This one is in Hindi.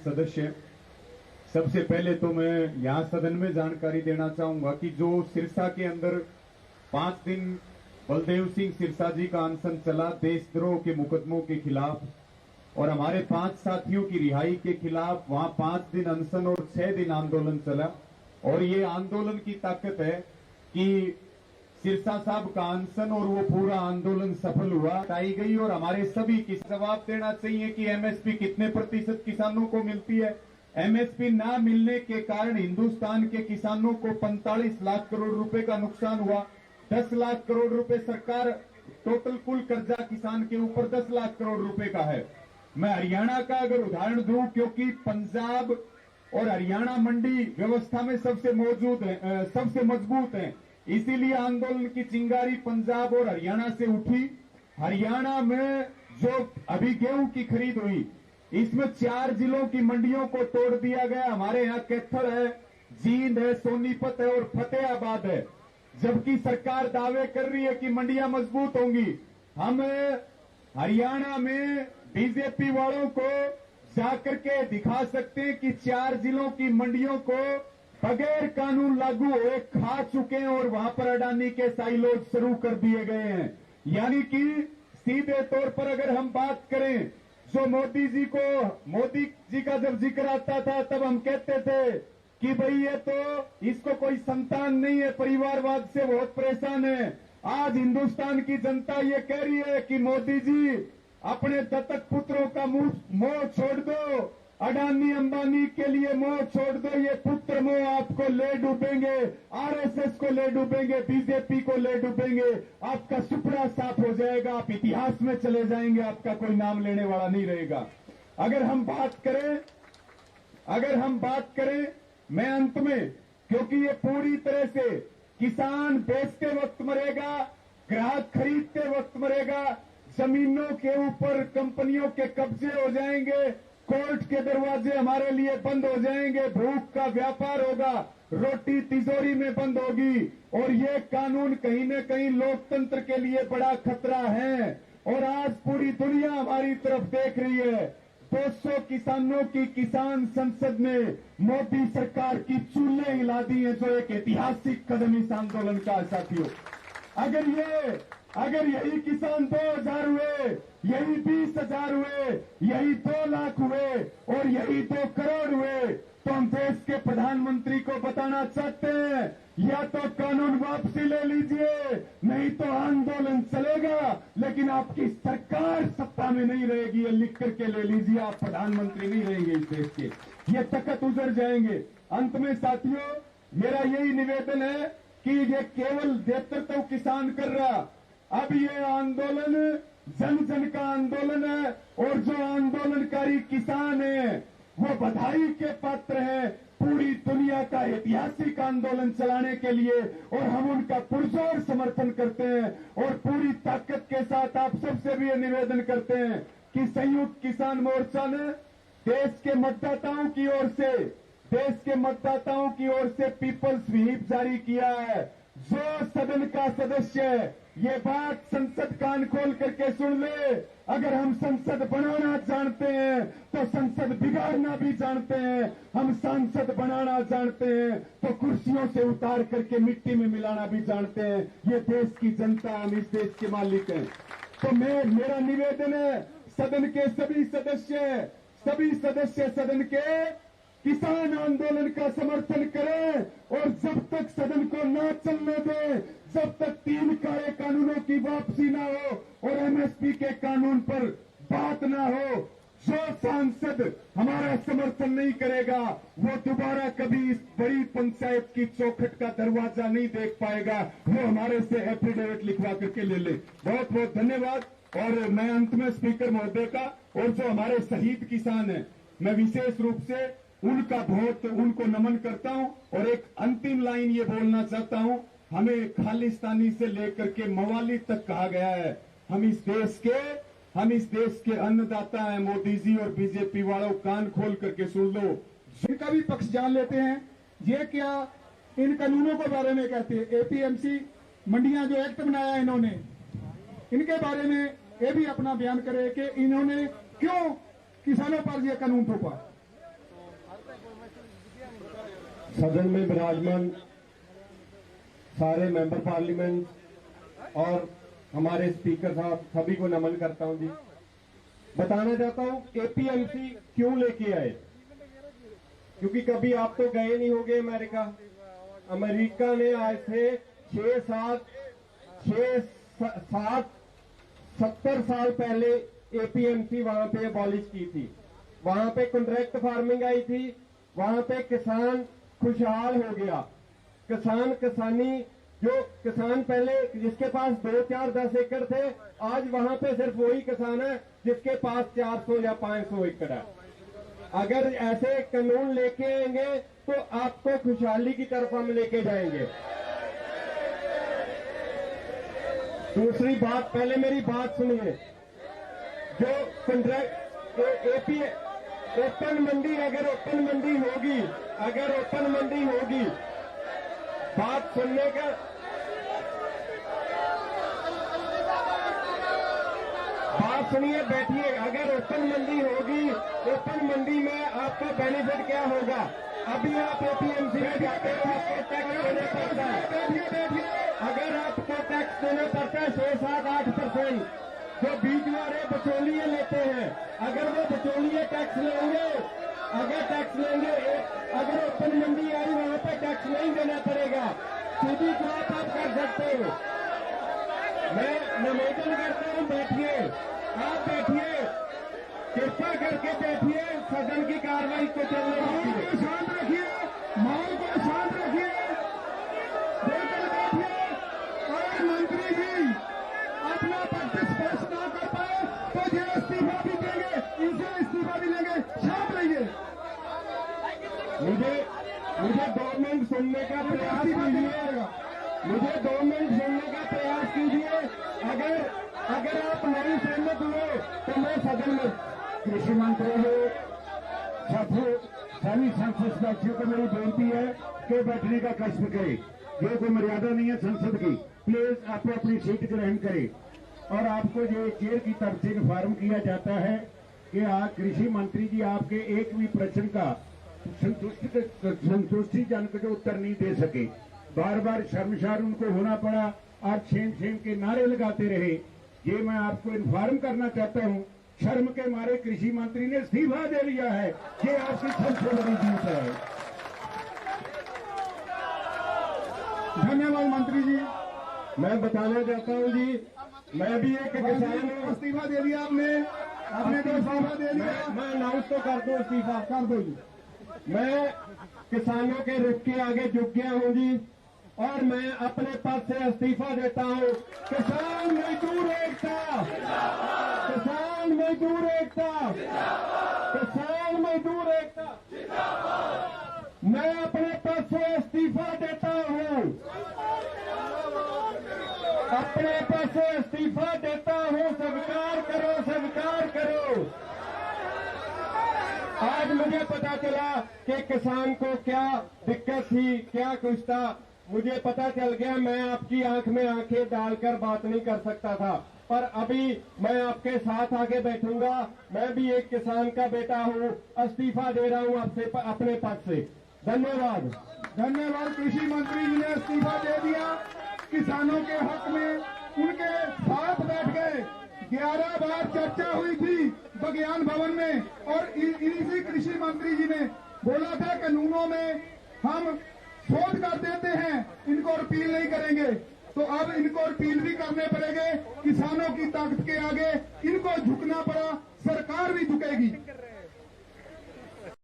सदस्य, सबसे पहले तो मैं यहाँ सदन में जानकारी देना चाहूंगा कि जो सिरसा के अंदर 5 दिन बलदेव सिंह सिरसा जी का अनशन चला देशद्रोह के मुकदमों के खिलाफ और हमारे 5 साथियों की रिहाई के खिलाफ, वहां 5 दिन अनशन और 6 दिन आंदोलन चला। और ये आंदोलन की ताकत है कि सिरसा साहब का अनशन और वो पूरा आंदोलन सफल हुआ, आई गई। और हमारे सभी की जवाब देना चाहिए कि एमएसपी कितने प्रतिशत किसानों को मिलती है। एमएसपी ना मिलने के कारण हिंदुस्तान के किसानों को 45 लाख करोड़ रुपए का नुकसान हुआ। 10 लाख करोड़ रुपए सरकार, टोटल कुल कर्जा किसान के ऊपर 10 लाख करोड़ रुपए का है। मैं हरियाणा का अगर उदाहरण दूं, क्योंकि पंजाब और हरियाणा मंडी व्यवस्था में सबसे मजबूत है, इसीलिए आंदोलन की चिंगारी पंजाब और हरियाणा से उठी। हरियाणा में जो अभी गेहूं की खरीद हुई, इसमें 4 जिलों की मंडियों को तोड़ दिया गया। हमारे यहाँ कैथल है, जींद है, सोनीपत है और फतेहाबाद है। जबकि सरकार दावे कर रही है कि मंडियां मजबूत होंगी। हम हरियाणा में बीजेपी वालों को जाकर के दिखा सकते हैं कि 4 जिलों की मंडियों को बगैर कानून लागू हुए खा चुके हैं और वहां पर अडानी के साइलोज शुरू कर दिए गए हैं। यानी कि सीधे तौर पर अगर हम बात करें, जो मोदी जी का जब जिक्र आता था तब हम कहते थे कि भाई ये तो इसको कोई संतान नहीं है, परिवारवाद से बहुत परेशान है। आज हिंदुस्तान की जनता ये कह रही है कि मोदी जी अपने दत्तक पुत्रों का मोह छोड़ दो, अडानी अंबानी के लिए मोह छोड़ दो। ये पुत्र मोह आपको ले डूबेंगे, आरएसएस को ले डूबेंगे, बीजेपी को ले डूबेंगे। आपका सुपड़ा साफ हो जाएगा, आप इतिहास में चले जाएंगे, आपका कोई नाम लेने वाला नहीं रहेगा। अगर हम बात करें मैं अंत में, क्योंकि ये पूरी तरह से किसान बेचते वक्त मरेगा, ग्राहक खरीदते वक्त मरेगा, जमीनों के ऊपर कंपनियों के कब्जे हो जाएंगे, कोर्ट के दरवाजे हमारे लिए बंद हो जाएंगे, भूख का व्यापार होगा, रोटी तिजोरी में बंद होगी। और ये कानून कहीं न कहीं लोकतंत्र के लिए बड़ा खतरा है। और आज पूरी दुनिया हमारी तरफ देख रही है। 200 किसानों की किसान संसद ने मोदी सरकार की चूल्हे हिला दी है, जो एक ऐतिहासिक कदम इस आंदोलन का है साथियों। अगर यही किसान 2000 हुए, यही 20,000 हुए, यही 2 लाख हुए और यही 2 करोड़ हुए, तो हम देश के प्रधानमंत्री को बताना चाहते हैं, या तो कानून वापसी ले लीजिए, नहीं तो आंदोलन चलेगा, लेकिन आपकी सरकार सत्ता में नहीं रहेगी। ये लिख करके ले लीजिए, आप प्रधानमंत्री नहीं रहेंगे इस देश के, ये तख्त उजड़ जाएंगे। अंत में साथियों, मेरा यही निवेदन है कि ये केवल नेतृत्व किसान कर रहा, अब ये आंदोलन जन जन का आंदोलन है। और जो आंदोलनकारी किसान है वो बधाई के पात्र है पूरी दुनिया का ऐतिहासिक आंदोलन चलाने के लिए, और हम उनका पुरजोर समर्थन करते हैं। और पूरी ताकत के साथ आप सबसे भी ये निवेदन करते हैं कि संयुक्त किसान मोर्चा ने देश के मतदाताओं की ओर से पीपल्स व्हिप जारी किया है। जो सदन का सदस्य है, ये बात संसद कान खोल करके सुन ले। अगर हम संसद बनाना जानते हैं तो संसद बिगाड़ना भी जानते हैं। हम सांसद बनाना जानते हैं तो कुर्सियों से उतार करके मिट्टी में मिलाना भी जानते हैं। ये देश की जनता, हम इस देश के मालिक हैं। तो मेरा निवेदन है, सदन के सभी सदस्य सदन के किसान आंदोलन का समर्थन करें। और जब तक सदन को न चलने दें, जब तक 3 काले कानूनों की वापसी ना हो और एमएसपी के कानून पर बात ना हो, जो सांसद हमारा समर्थन नहीं करेगा वो दोबारा कभी इस बड़ी पंचायत की चौखट का दरवाजा नहीं देख पाएगा। वो हमारे से एफिडेविट लिखवा करके ले ले। बहुत बहुत धन्यवाद। और मैं अंत में स्पीकर महोदय का और जो हमारे शहीद किसान हैं, मैं विशेष रूप से उनको नमन करता हूं। और एक अंतिम लाइन ये बोलना चाहता हूं, हमें खालिस्तानी से लेकर के मवाली तक कहा गया है। हम इस देश के अन्नदाता हैं। मोदी जी और बीजेपी वालों, कान खोल करके सुन लो, इनका भी पक्ष जान लेते हैं। ये क्या इन कानूनों के बारे में कहते हैं, एपीएमसी मंडियां जो एक्ट बनाया इन्होंने, इनके बारे में ये भी अपना बयान करे कि इन्होंने क्यों किसानों पर यह कानून थोपा। सदन में विराजमान सारे मेंबर पार्लियामेंट और हमारे स्पीकर साहब सभी को नमन करता हूं जी। बताना चाहता हूं एपीएमसी क्यों लेके आए, क्योंकि कभी आप तो गए नहीं होंगे अमेरिका। अमेरिका ने आज से 70 साल पहले एपीएमसी वहां पे अबॉलिश की थी। वहां पे कॉन्ट्रैक्ट फार्मिंग आई थी, वहां पे किसान खुशहाल हो गया। किसानी जो किसान पहले जिसके पास 2, 4, 10 एकड़ थे, आज वहां पे सिर्फ वही किसान है जिसके पास 400 या 500 एकड़ है। अगर ऐसे कानून लेके आएंगे तो आपको खुशहाली की तरफ हम लेके जाएंगे। दूसरी बात, पहले मेरी बात सुनिए। जो कॉन्ट्रैक्ट एपी ओपन मंडी, अगर ओपन मंडी होगी, बात सुनने का, बात सुनिए, बैठिए। अगर ओपन मंडी होगी, ओपन मंडी में आपको बेनिफिट क्या होगा? अभी आप एपीएमसी में जाते हो, आपको टैक्स देना पड़ता है। अगर आपको टैक्स देना पड़ता है 6, 7, 8%, जो बीच वाले बिचौलिए लेते हैं, अगर वो बिचौलिए टैक्स लेंगे, अगर ओपन मंडी आई वहां पर टैक्स नहीं देना पड़ेगा। सीधी बात आप कर सकते हो। मैं निवेदन करता हूं, बैठिए, आप बैठिए, कृपा करके बैठिए, सदन की कार्रवाई को चलने दीजिए। शांत रखिए, माहौल को शांत रखिए, बैठिए। और मंत्री जी अपना पक्ष स्पष्ट ना कर पाए तो ये इस्तीफा भी देंगे, इनसे इस्तीफा भी लेंगे। शांत रहिए। मुझे 2 मिनट सुनने का प्रयास कीजिए। मुझे 2 मिनट सुनने का प्रयास कीजिए। अगर आप नहीं सहमत हुए तो मैं सदन में, कृषि मंत्री हो, सभी संसद सदस्यों को मेरी बेनती है कि बैठने का कष्ट करें। ये कोई मर्यादा नहीं है संसद की। प्लीज आप अपनी सीट ग्रहण करें। और आपको ये चेयर की तरफ से इन्फॉर्म किया जाता है कि आज कृषि मंत्री जी आपके एक भी प्रश्न का संतुष्टिजनक जो उत्तर नहीं दे सके। बार बार शर्मसार उनको होना पड़ा, आप सेम के नारे लगाते रहे। ये मैं आपको इन्फॉर्म करना चाहता हूं, शर्म के मारे कृषि मंत्री ने इस्तीफा दे लिया है। ये आपकी सबसे बड़ी जीत है। धन्यवाद मंत्री जी। मैं बताना चाहता हूं जी, मैं भी एक किसान हूं। इस्तीफा दे दिया आपने तो इस्तीफा दे दिया। मैं अनाउंस तो कर दूं, इस्तीफा कर दो जी। मैं किसानों के रुख के आगे झुक गया हूं जी, और मैं अपने पद से इस्तीफा देता हूं। किसान मजदूर एकता, किसान मजदूर एकता, किसान मजदूर एकता। मैं अपने पद से इस्तीफा देता हूं, अपने पद से इस्तीफा देता हूं। स्वीकार करो, स्वीकार करो। आज मुझे पता चला कि किसान को क्या दिक्कत थी, क्या कुछ था, मुझे पता चल गया। मैं आपकी आंख में आंखें डालकर बात नहीं कर सकता था, पर अभी मैं आपके साथ आके बैठूंगा। मैं भी एक किसान का बेटा हूं, इस्तीफा दे रहा हूं आपसे अपने पद से। धन्यवाद। धन्यवाद। कृषि मंत्री जी ने इस्तीफा दे दिया। किसानों के हक में उनके साथ बैठ गए। 11 बार चर्चा हुई थी विज्ञान भवन में, और इसी कृषि मंत्री जी ने बोला था कानूनों में हम शोध कर देते हैं, इनको रिपील नहीं करेंगे। तो अब इनको रिपील भी करने पड़ेंगे। किसानों की ताकत के आगे इनको झुकना पड़ा, सरकार भी झुकेगी।